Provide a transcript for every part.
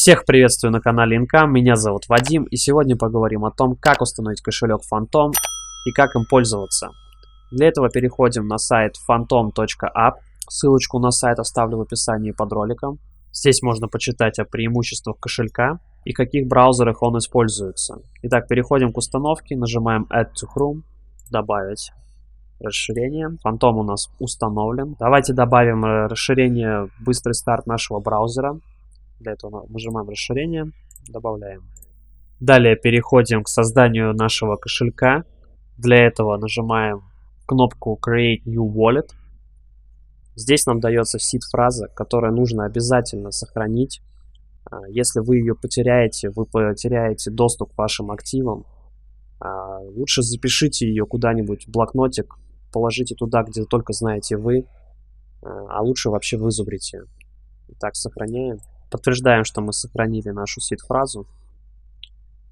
Всех приветствую на канале Income, меня зовут Вадим, и сегодня поговорим о том, как установить кошелек Phantom и как им пользоваться. Для этого переходим на сайт phantom.app, ссылочку на сайт оставлю в описании под роликом. Здесь можно почитать о преимуществах кошелька и каких браузерах он используется. Итак, переходим к установке, нажимаем Add to Chrome, добавить расширение. Phantom у нас установлен. Давайте добавим расширение «Быстрый старт» нашего браузера. Для этого нажимаем расширение, добавляем. Далее переходим к созданию нашего кошелька. Для этого нажимаем кнопку Create New Wallet. Здесь нам дается seed-фраза, которую нужно обязательно сохранить. Если вы ее потеряете, вы потеряете доступ к вашим активам. Лучше запишите ее куда-нибудь в блокнотик, положите туда, где только знаете вы, а лучше вообще вызубрите. Итак, сохраняем. Подтверждаем, что мы сохранили нашу seed-фразу.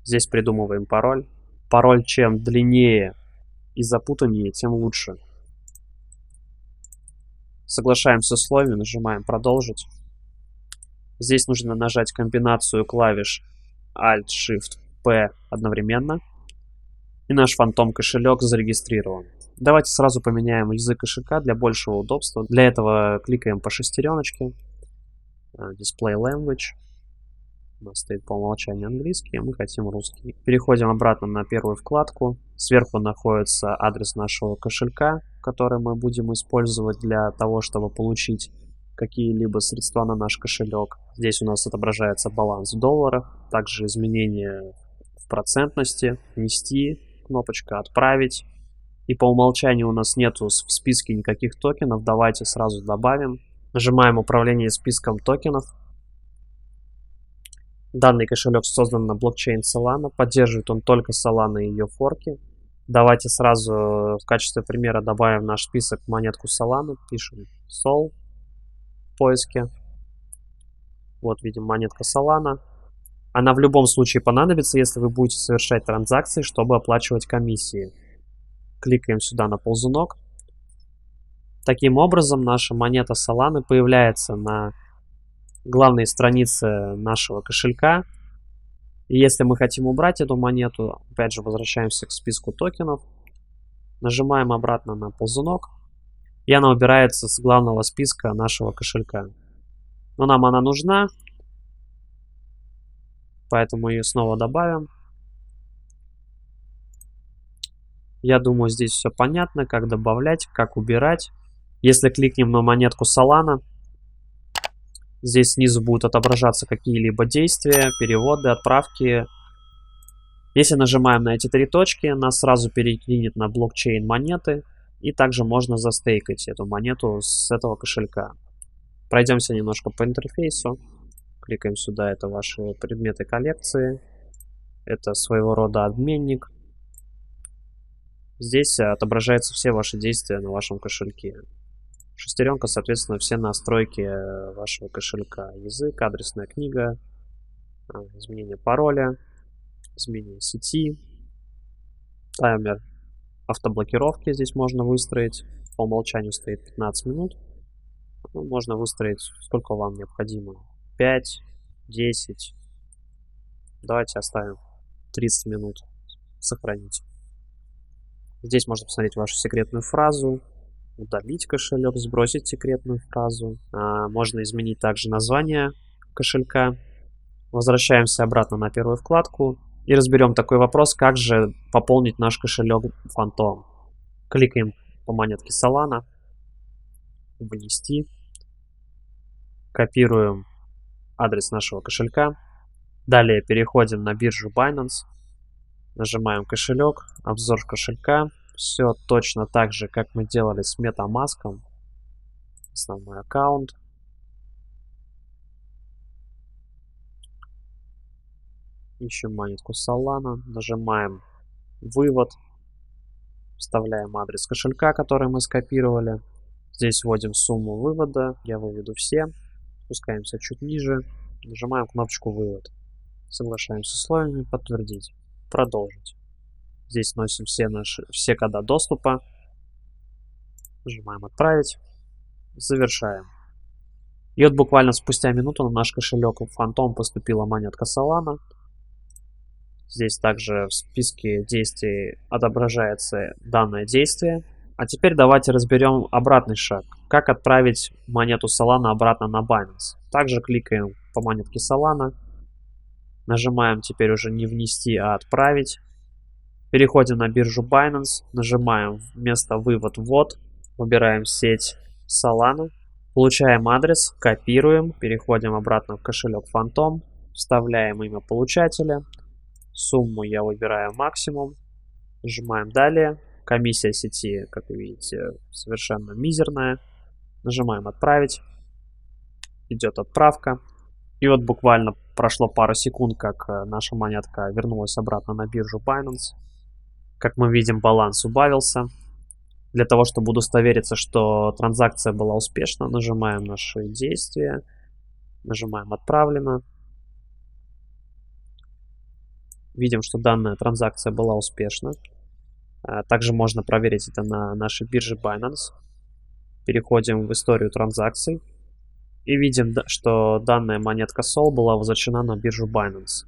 Здесь придумываем пароль. Пароль чем длиннее и запутаннее, тем лучше. Соглашаемся с условиями, нажимаем «Продолжить». Здесь нужно нажать комбинацию клавиш Alt-Shift-P одновременно. И наш Phantom кошелек зарегистрирован. Давайте сразу поменяем язык кошелька для большего удобства. Для этого кликаем по шестереночке. Display Language. У нас стоит по умолчанию английский, а мы хотим русский. Переходим обратно на первую вкладку. Сверху находится адрес нашего кошелька, который мы будем использовать для того, чтобы получить какие-либо средства на наш кошелек. Здесь у нас отображается баланс в долларах, также изменения в процентности, внести, кнопочка «Отправить». И по умолчанию у нас нету в списке никаких токенов, давайте сразу добавим. Нажимаем «Управление списком токенов». Данный кошелек создан на блокчейн Solana. Поддерживает он только Solana и ее форки. Давайте сразу в качестве примера добавим в наш список монетку Solana. Пишем Sol в поиске. Вот видим монетка Solana. Она в любом случае понадобится, если вы будете совершать транзакции, чтобы оплачивать комиссии. Кликаем сюда на ползунок. Таким образом, наша монета Solana появляется на главной странице нашего кошелька. И если мы хотим убрать эту монету, опять же возвращаемся к списку токенов, нажимаем обратно на ползунок, и она убирается с главного списка нашего кошелька. Но нам она нужна, поэтому ее снова добавим. Я думаю, здесь все понятно, как добавлять, как убирать. Если кликнем на монетку Solana, здесь снизу будут отображаться какие-либо действия, переводы, отправки. Если нажимаем на эти три точки, нас сразу перекинет на блокчейн монеты. И также можно застейкать эту монету с этого кошелька. Пройдемся немножко по интерфейсу. Кликаем сюда, это ваши предметы коллекции. Это своего рода обменник. Здесь отображаются все ваши действия на вашем кошельке. Шестеренка, соответственно, все настройки вашего кошелька. Язык, адресная книга, изменение пароля, изменение сети, таймер автоблокировки здесь можно выстроить. По умолчанию стоит 15 минут. Ну, можно выстроить сколько вам необходимо. 5, 10. Давайте оставим 30 минут. Сохранить. Здесь можно посмотреть вашу секретную фразу. Удалить кошелек, сбросить секретную фразу. Можно изменить также название кошелька. Возвращаемся обратно на первую вкладку и разберем такой вопрос, как же пополнить наш кошелек Phantom. Кликаем по монетке Solana, внести, копируем адрес нашего кошелька. Далее переходим на биржу Binance, нажимаем кошелек, обзор кошелька. Все точно так же, как мы делали с MetaMask. Основной аккаунт. Ищем монетку Solana. Нажимаем вывод. Вставляем адрес кошелька, который мы скопировали. Здесь вводим сумму вывода. Я выведу все. Спускаемся чуть ниже. Нажимаем кнопочку вывод. Соглашаемся с условиями. Подтвердить. Продолжить. Здесь вносим все кода доступа. Нажимаем «Отправить». Завершаем. И вот буквально спустя минуту на наш кошелек Phantom поступила монетка Solana. Здесь также в списке действий отображается данное действие. А теперь давайте разберем обратный шаг. Как отправить монету Solana обратно на Binance. Также кликаем по монетке Solana. Нажимаем теперь уже не внести, а отправить. Переходим на биржу Binance. Нажимаем вместо вывод-ввод. Выбираем сеть Solana. Получаем адрес, копируем. Переходим обратно в кошелек Phantom. Вставляем имя получателя. Сумму я выбираю максимум. Нажимаем далее. Комиссия сети, как вы видите, совершенно мизерная. Нажимаем отправить. Идет отправка. И вот буквально прошло пару секунд, как наша монетка вернулась обратно на биржу Binance. Как мы видим, баланс убавился. Для того, чтобы удостовериться, что транзакция была успешна, нажимаем наши действия. Нажимаем отправлено. Видим, что данная транзакция была успешна. Также можно проверить это на нашей бирже Binance. Переходим в историю транзакций. И видим, что данная монетка SOL была возвращена на биржу Binance.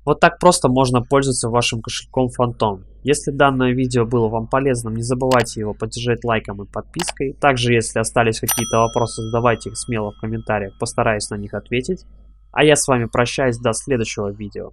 Вот так просто можно пользоваться вашим кошельком Phantom. Если данное видео было вам полезным, не забывайте его поддержать лайком и подпиской. Также, если остались какие-то вопросы, задавайте их смело в комментариях, постараюсь на них ответить. А я с вами прощаюсь до следующего видео.